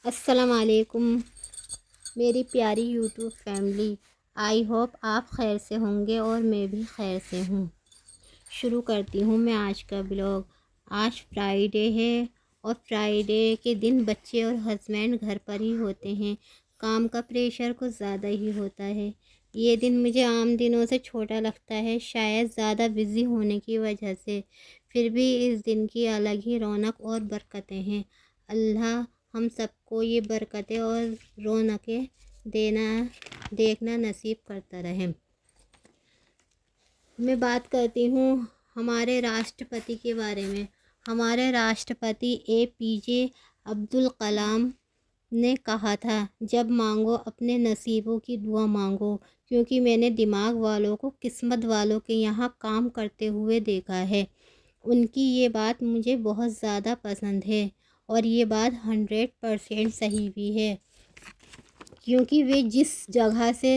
السلام علیکم میری پیاری یوٹیوب فیملی، آئی ہوپ آپ خیر سے ہوں گے اور میں بھی خیر سے ہوں۔ شروع کرتی ہوں میں آج کا بلاگ۔ آج فرائیڈے ہے اور فرائیڈے کے دن بچے اور ہسبینڈ گھر پر ہی ہوتے ہیں، کام کا پریشر کچھ زیادہ ہی ہوتا ہے۔ یہ دن مجھے عام دنوں سے چھوٹا لگتا ہے، شاید زیادہ بزی ہونے کی وجہ سے، پھر بھی اس دن کی الگ ہی رونق اور برکتیں ہیں۔ اللہ ہم سب کو یہ برکتیں اور رونقیں دیکھنا نصیب کرتا رہے۔ میں بات کرتی ہوں ہمارے راشٹرپتی کے بارے میں۔ ہمارے راشٹرپتی APJ عبدالکلام نے کہا تھا، جب مانگو اپنے نصیبوں کی دعا مانگو، کیونکہ میں نے دماغ والوں کو قسمت والوں کے یہاں کام کرتے ہوئے دیکھا ہے۔ ان کی یہ بات مجھے بہت زیادہ پسند ہے اور یہ بات 100% صحیح بھی ہے، کیونکہ وہ جس جگہ سے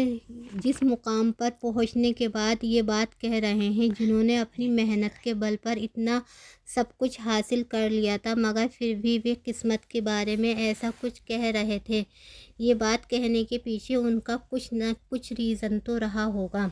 جس مقام پر پہنچنے کے بعد یہ بات کہہ رہے ہیں، جنہوں نے اپنی محنت کے بل پر اتنا سب کچھ حاصل کر لیا تھا مگر پھر بھی وہ قسمت کے بارے میں ایسا کچھ کہہ رہے تھے۔ یہ بات کہنے کے پیچھے ان کا کچھ نہ کچھ ریزن تو رہا ہوگا۔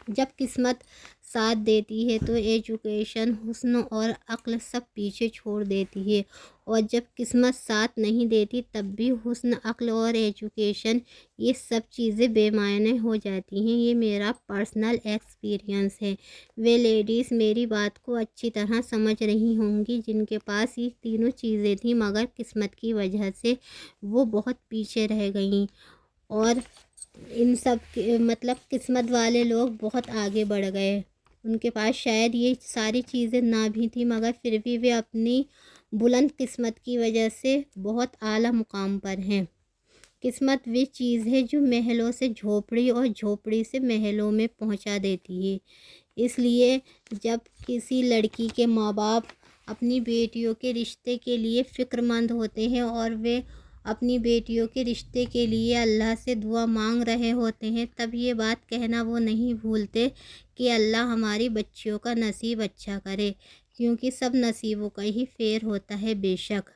جب قسمت ساتھ دیتی ہے تو ایجوکیشن، حسن اور عقل سب پیچھے چھوڑ دیتی ہے، اور جب قسمت ساتھ نہیں دیتی تب بھی حسن، عقل اور ایجوکیشن، یہ سب چیزیں بے معنی ہو جاتی ہیں۔ یہ میرا پرسنل ایکسپیرینس ہے۔ وہ لیڈیز میری بات کو اچھی طرح سمجھ رہی ہوں گی جن کے پاس یہ تینوں چیزیں تھیں مگر قسمت کی وجہ سے وہ بہت پیچھے رہ گئیں، اور ان سب قسمت والے لوگ بہت آگے بڑھ گئے۔ ان کے پاس شاید یہ ساری چیزیں نہ بھی تھیں مگر پھر بھی وہ اپنی بلند قسمت کی وجہ سے بہت اعلیٰ مقام پر ہیں۔ قسمت وہ چیز ہے جو محلوں سے جھوپڑی اور جھوپڑی سے محلوں میں پہنچا دیتی ہے۔ اس لیے جب کسی لڑکی کے ماں باپ اپنی بیٹیوں کے رشتے کے لیے فکر مند ہوتے ہیں اور وہ اپنی بیٹیوں کے رشتے کے لیے اللہ سے دعا مانگ رہے ہوتے ہیں، تب یہ بات کہنا وہ نہیں بھولتے کہ اللہ ہماری بچیوں کا نصیب اچھا کرے، کیونکہ سب نصیبوں کا ہی فیر ہوتا ہے۔ بے شک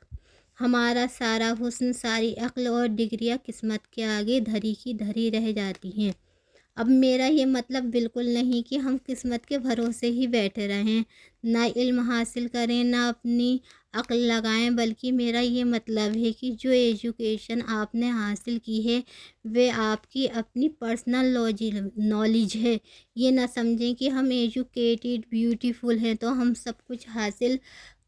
ہمارا سارا حسن، ساری عقل اور ڈگریاں قسمت کے آگے دھری کی دھری رہ جاتی ہیں۔ اب میرا یہ مطلب بالکل نہیں کہ ہم قسمت کے بھروسے ہی بیٹھے رہیں، نہ علم حاصل کریں، نہ اپنی عقل لگائیں، بلکہ میرا یہ مطلب ہے کہ جو ایجوکیشن آپ نے حاصل کی ہے وہ آپ کی اپنی پرسنل نالج ہے۔ یہ نہ سمجھیں کہ ہم ایجوکیٹڈ بیوٹیفل ہیں تو ہم سب کچھ حاصل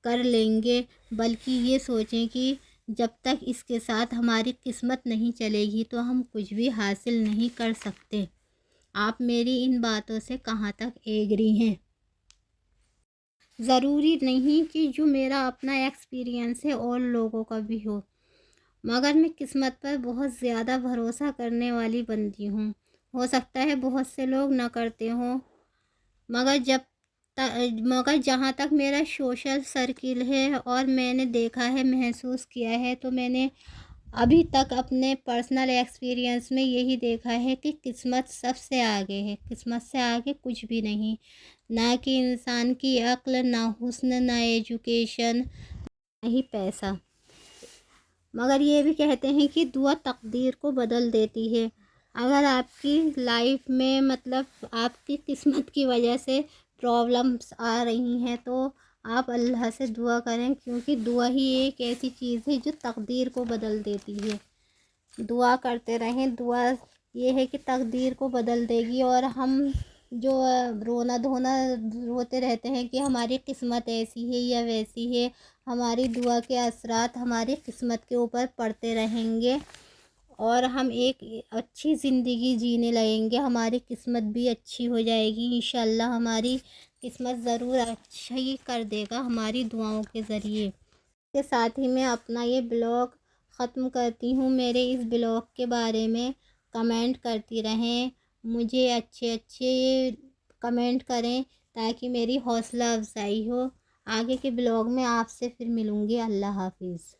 کر لیں گے، بلکہ یہ سوچیں کہ جب تک اس کے ساتھ ہماری قسمت نہیں چلے گی تو ہم کچھ بھی حاصل نہیں کر سکتے۔ آپ میری ان باتوں سے کہاں تک ایگری ہیں؟ ضروری نہیں کہ جو میرا اپنا ایکسپیرینس ہے اور لوگوں کا بھی ہو، مگر میں قسمت پر بہت زیادہ بھروسہ کرنے والی بنتی ہوں۔ ہو سکتا ہے بہت سے لوگ نہ کرتے ہوں، مگر جہاں تک میرا سوشل سرکل ہے اور میں نے دیکھا ہے، محسوس کیا ہے، تو میں نے ابھی تک اپنے پرسنل ایکسپیرینس میں یہی دیکھا ہے کہ قسمت سب سے آگے ہے۔ قسمت سے آگے کچھ بھی نہیں، نہ کہ انسان کی عقل، نہ حسن، نہ ایجوکیشن، نہ ہی پیسہ۔ مگر یہ بھی کہتے ہیں کہ دعا تقدیر کو بدل دیتی ہے۔ اگر آپ کی لائف میں آپ کی قسمت کی وجہ سے پرابلمس آ رہی ہیں تو آپ اللہ سے دعا کریں، کیونکہ دعا ہی ایک ایسی چیز ہے جو تقدیر کو بدل دیتی ہے۔ دعا کرتے رہیں، دعا یہ ہے کہ تقدیر کو بدل دے گی، اور ہم جو رونا دھونا روتے رہتے ہیں کہ ہماری قسمت ایسی ہے یا ویسی ہے، ہماری دعا کے اثرات ہماری قسمت کے اوپر پڑتے رہیں گے اور ہم ایک اچھی زندگی جینے لگیں گے، ہماری قسمت بھی اچھی ہو جائے گی۔ انشاءاللہ ہماری قسمت ضرور اچھا ہی کر دے گا ہماری دعاؤں کے ذریعے۔ کے ساتھ ہی میں اپنا یہ بلاگ ختم کرتی ہوں۔ میرے اس بلاگ کے بارے میں کمنٹ کرتی رہیں، مجھے اچھے کمنٹ کریں تاکہ میری حوصلہ افزائی ہو۔ آگے کے بلاگ میں آپ سے پھر ملوں گی۔ اللہ حافظ۔